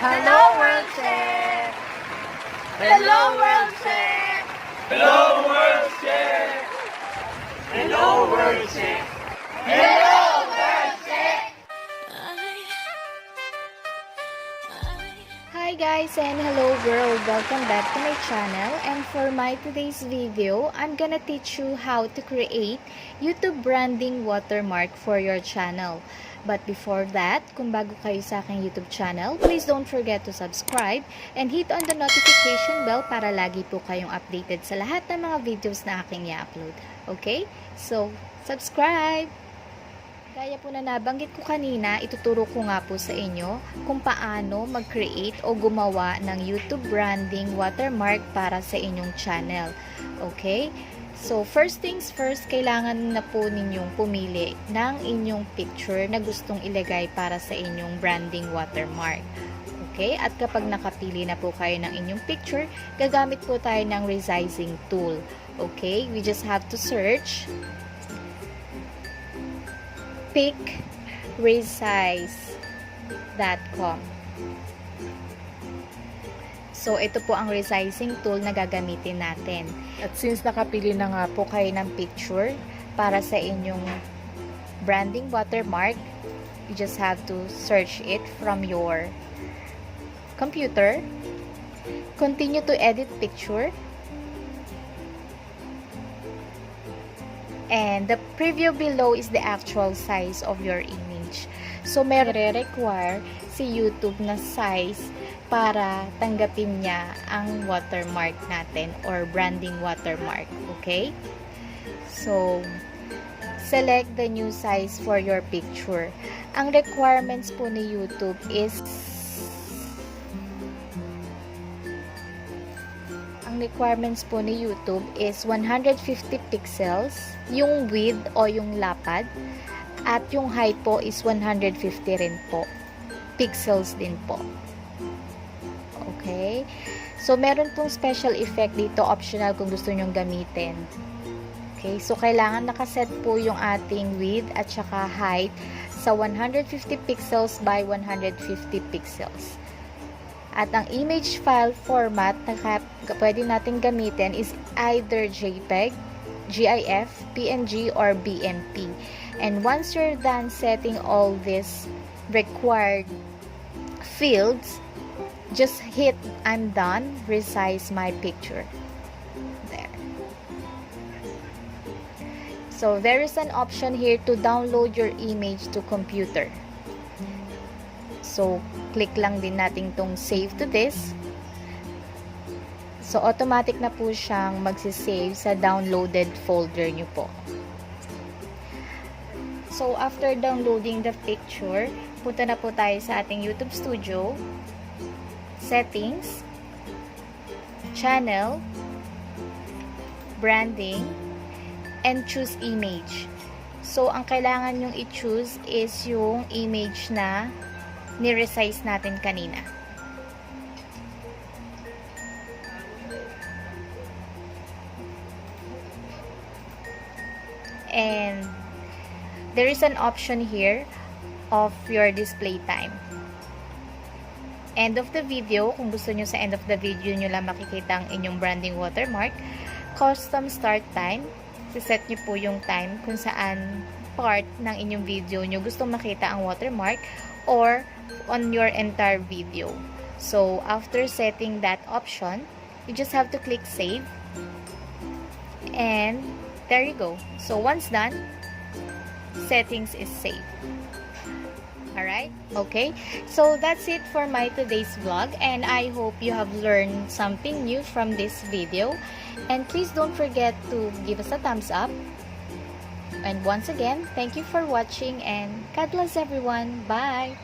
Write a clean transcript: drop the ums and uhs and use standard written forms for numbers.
HelloWorldSHE! HelloWorldSHE! HelloWorldSHE! HelloWorldSHE! HelloWorldSHE! Hi guys and hello world! Welcome back to my channel, and for my today's video, I'm gonna teach you how to create YouTube branding watermark for your channel. But before that, kung bago kayo sa aking YouTube channel, please don't forget to subscribe and hit on the notification bell para lagi po kayong updated sa lahat ng mga videos na aking i-upload. Okay? So, subscribe! Gaya po na nabanggit ko kanina, ituturo ko nga po sa inyo kung paano mag-create o gumawa ng YouTube branding watermark para sa inyong channel. Okay? So, first things first, kailangan na po ninyong pumili ng inyong picture na gustong ilagay para sa inyong branding watermark. Okay? At kapag nakapili na po kayo ng inyong picture, gagamit po tayo ng Resizing Tool. Okay? We just have to search pickresize.com. So, ito po ang resizing tool na gagamitin natin. At since nakapili na nga po kayo ng picture para sa inyong branding watermark, you just have to search it from your computer. Continue to edit picture. And the preview below is the actual size of your image. So, may re-require si YouTube na size para tanggapin niya ang watermark natin or branding watermark. Okay? So, select the new size for your picture. Ang requirements po ni YouTube is 150 pixels, yung width o yung lapad, at yung height po is 150 rin po. Pixels din po. Okay? So, meron pong special effect dito, optional kung gusto nyong gamitin. Okay? So, kailangan nakaset po yung ating width at saka height sa 150 pixels by 150 pixels. At ang image file format na pwede natin gamitin is either JPEG, GIF, PNG, or BMP. And once you're done setting all these required fields, just hit I'm done, resize my picture. There. So there is an option here to download your image to computer. So click lang din natin tong save to this. So automatic na po siyang magsisave sa downloaded folder nyo po. So after downloading the picture, punta na po tayo sa ating YouTube Studio, Settings, Channel, Branding, and choose Image. So, ang kailangan nyong i-choose is yung image na ni-resize natin kanina. And there is an option here of your display time. End of the video, kung gusto nyo sa end of the video nyo lang makikita ang inyong branding watermark. Custom start time, siset nyo po yung time kung saan part ng inyong video nyo gusto makita ang watermark or on your entire video. So, after setting that option, you just have to click save, and there you go. So, once done, settings is saved. Alright? Okay? So, that's it for my today's vlog, and I hope you have learned something new from this video. And please don't forget to give us a thumbs up. And once again, thank you for watching, and God bless everyone. Bye!